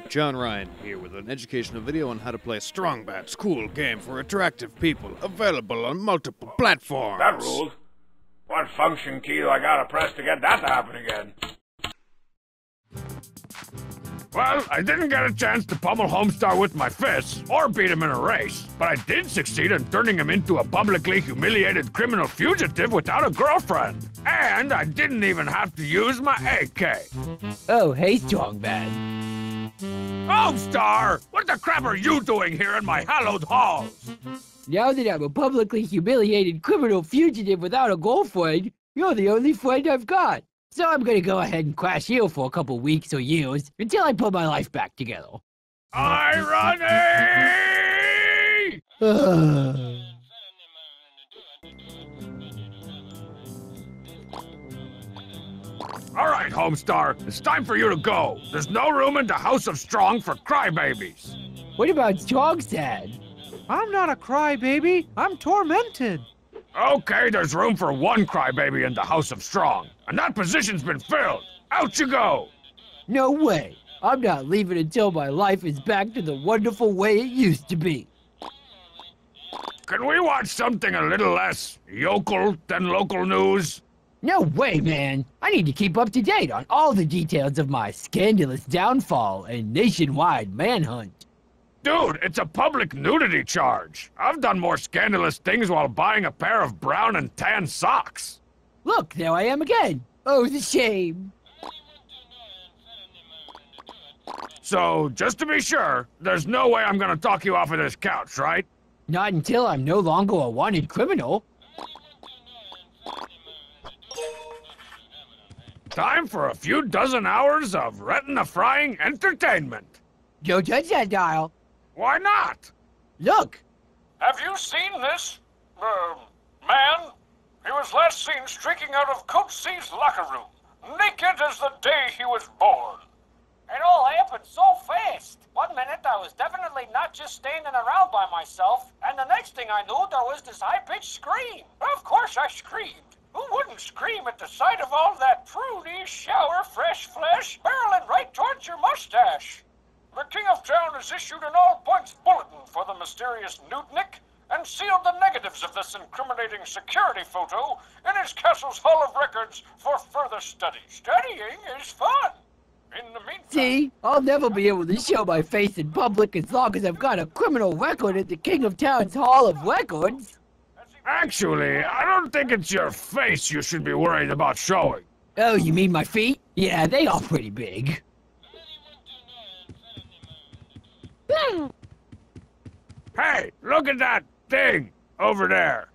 John Ryan here with an educational video on how to play Strong Bat's cool game for attractive people, available on multiple platforms. That rules. What function key do I gotta press to get that to happen again? Well, I didn't get a chance to pummel Homestar with my fists, or beat him in a race, but I did succeed in turning him into a publicly humiliated criminal fugitive without a girlfriend. And I didn't even have to use my AK. Oh, hey, Strong Bat. Homestar! What the crap are you doing here in my hallowed halls? Now that I'm a publicly humiliated criminal fugitive without a girlfriend, you're the only friend I've got. So I'm gonna go ahead and crash here for a couple weeks or years until I put my life back together. Irony! All right, Homestar, it's time for you to go. There's no room in the House of Strong for crybabies. What about Strong's dad? I'm not a crybaby. I'm tormented. Okay, there's room for one crybaby in the House of Strong, and that position's been filled. Out you go! No way. I'm not leaving until my life is back to the wonderful way it used to be. Can we watch something a little less yokel than local news? No way, man. I need to keep up to date on all the details of my scandalous downfall and nationwide manhunt. Dude, it's a public nudity charge. I've done more scandalous things while buying a pair of brown and tan socks. Look, there I am again. Oh, the shame. So, just to be sure, there's no way I'm gonna talk you off of this couch, right? Not until I'm no longer a wanted criminal. Time for a few dozen hours of retina-frying entertainment. Don't touch that dial. Why not? Look. Have you seen this, man? He was last seen streaking out of Coach C's locker room, naked as the day he was born. It all happened so fast. 1 minute I was definitely not just standing around by myself, and the next thing I knew there was this high-pitched scream. Of course I screamed. Who wouldn't scream at the sight of all that prudy, shower, fresh flesh barreling right towards your mustache? The King of Town has issued an all-points bulletin for the mysterious Nudnik and sealed the negatives of this incriminating security photo in his castle's Hall of Records for further study. Studying is fun. In the meantime... See? I'll never be able to show my face in public as long as I've got a criminal record at the King of Town's Hall of Records. Actually, I don't think it's your face you should be worried about showing. Oh, you mean my feet? Yeah, they are pretty big. Hey, look at that thing over there.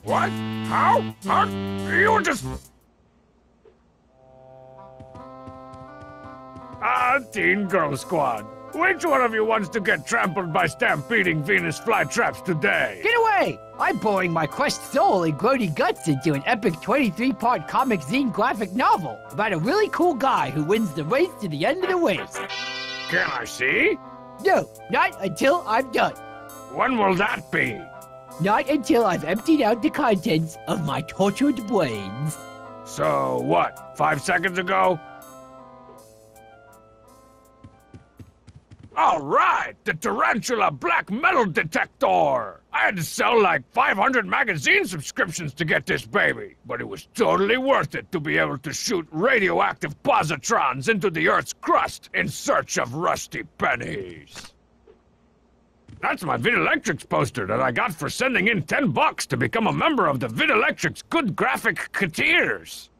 What? How? Huh? You just... Teen Girl Squad. Which one of you wants to get trampled by stampeding Venus flytraps today? Get away! I'm pouring my crushed soul and grody guts into an epic 23-part comic zine graphic novel about a really cool guy who wins the race to the end of the race. Can I see? No, not until I'm done. When will that be? Not until I've emptied out the contents of my tortured brains. So what, 5 seconds ago? All right, the Tarantula Black Metal Detector! I had to sell like 500 magazine subscriptions to get this baby, but it was totally worth it to be able to shoot radioactive positrons into the Earth's crust in search of rusty pennies. That's my Vidalectrix poster that I got for sending in $10 to become a member of the Vidalectrix Good Graphic Cateers.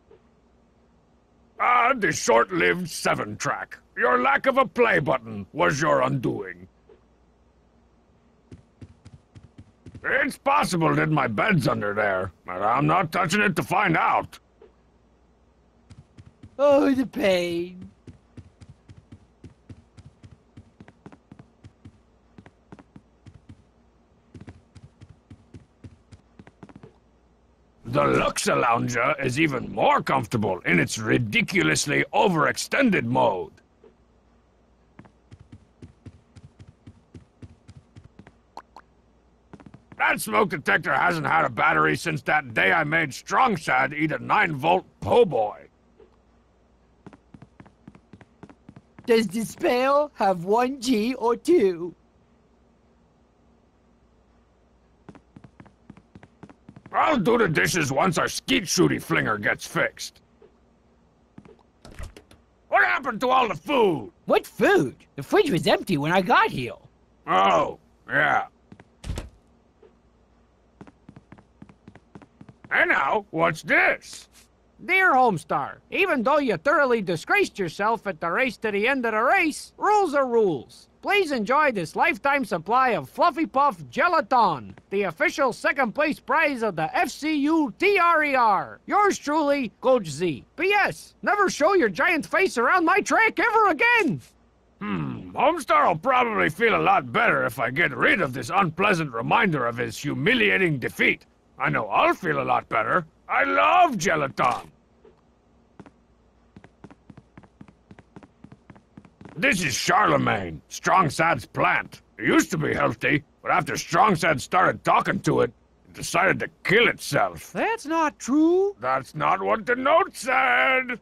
The short-lived 7-track. Your lack of a play button was your undoing. It's possible that my bed's under there, but I'm not touching it to find out. Oh, the pain. The Luxa Lounger is even more comfortable in its ridiculously overextended mode. That smoke detector hasn't had a battery since that day I made Strong Sad eat a 9-volt po' boy. Does the spell have 1 G or 2? I'll do the dishes once our skeet shooty flinger gets fixed. What happened to all the food? What food? The fridge was empty when I got here. Oh, yeah. And now, what's this? Dear Homestar, even though you thoroughly disgraced yourself at the race to the end of the race, rules are rules. Please enjoy this lifetime supply of Fluffy Puff Gelaton, the official second-place prize of the FCU TRER. Yours truly, Coach Z. P.S. Never show your giant face around my track ever again! Homestar will probably feel a lot better if I get rid of this unpleasant reminder of his humiliating defeat. I know I'll feel a lot better. I love Gelaton. This is Charlemagne, Strong Sad's plant. It used to be healthy, but after Strong Sad started talking to it, it decided to kill itself. That's not true. That's not what the note said.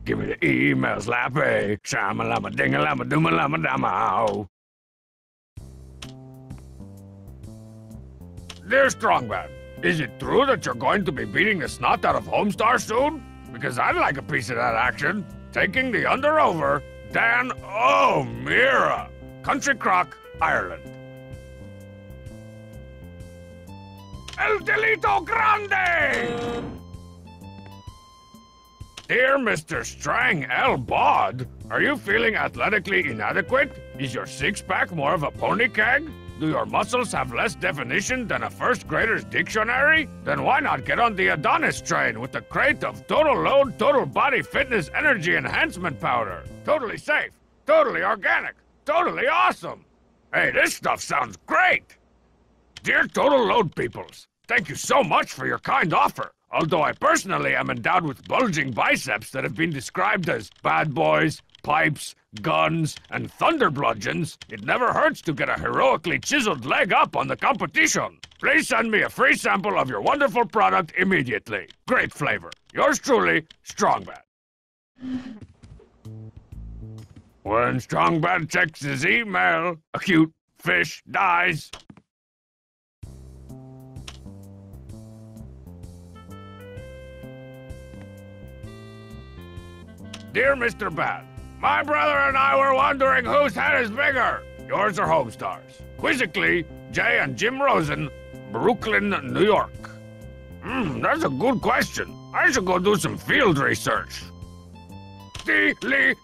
Give me the email, slappy. Shama-lama, ding-a-lama, dooma-lama, dama. Dear Strongbad, is it true that you're going to be beating the snot out of Homestar soon? Because I'd like a piece of that action. Taking the under over, Dan O'Meara, Country Crock, Ireland. El Delito Grande! Dear Mr. Strang L. Bod, are you feeling athletically inadequate? Is your six-pack more of a pony keg? Do your muscles have less definition than a first grader's dictionary? Then why not get on the Adonis train with a crate of total load, total body fitness energy enhancement powder? Totally safe, totally organic, totally awesome. Hey, this stuff sounds great. Dear Total Load peoples, thank you so much for your kind offer. Although I personally am endowed with bulging biceps that have been described as bad boys, pipes, guns, and thunder bludgeons, it never hurts to get a heroically chiseled leg up on the competition. Please send me a free sample of your wonderful product immediately. Great flavor. Yours truly, Strongbad. When Strongbad checks his email, a cute fish dies. Dear Mr. Bad, my brother and I were wondering whose head is bigger, yours or Homestar's. Quizzically, Jay and Jim Rosen, Brooklyn, New York. That's a good question. I should go do some field research. Deleted!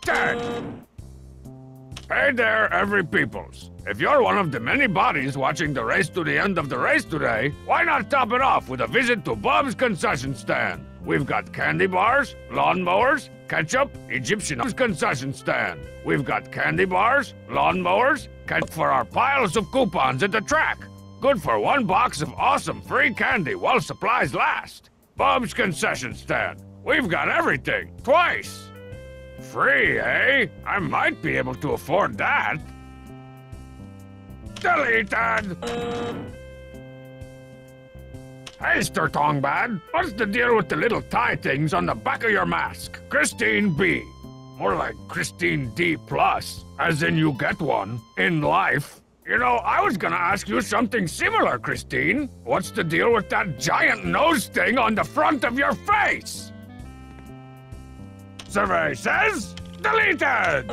Hey there, every peoples. If you're one of the many bodies watching the race to the end of the race today, why not top it off with a visit to Bob's concession stand? We've got candy bars, lawnmowers, ketchup, Egyptian concession stand. We've got candy bars, lawnmowers, ketchup for our piles of coupons at the track. Good for 1 box of awesome free candy while supplies last. Bob's concession stand. We've got everything, twice. Free, eh? I might be able to afford that. Deleted! Hey, Tongbad, what's the deal with the little tie things on the back of your mask? Christine B. More like Christine D+, as in you get one, in life. You know, I was gonna ask you something similar, Christine. What's the deal with that giant nose thing on the front of your face? Survey says, deleted!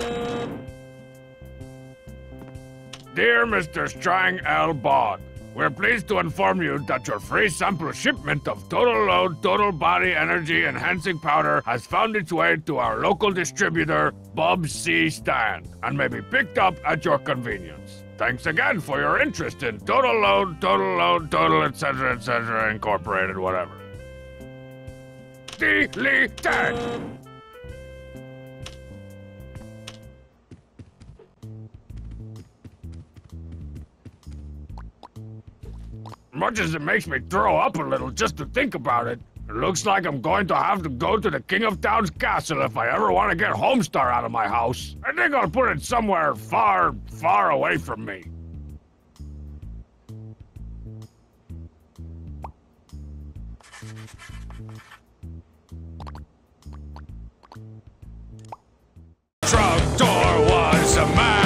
Dear Mr. Strang L. Bod, we're pleased to inform you that your free sample shipment of Total Load, Total Body Energy Enhancing Powder has found its way to our local distributor, Bob's C Stand, and may be picked up at your convenience. Thanks again for your interest in Total Load, etc., Incorporated, whatever. Deleted! Much as it makes me throw up a little just to think about it, It looks like I'm going to have to go to the King of Town's castle if I ever want to get Homestar out of my house. I think I'll put it somewhere far, far away from me. Trapdoor was a man.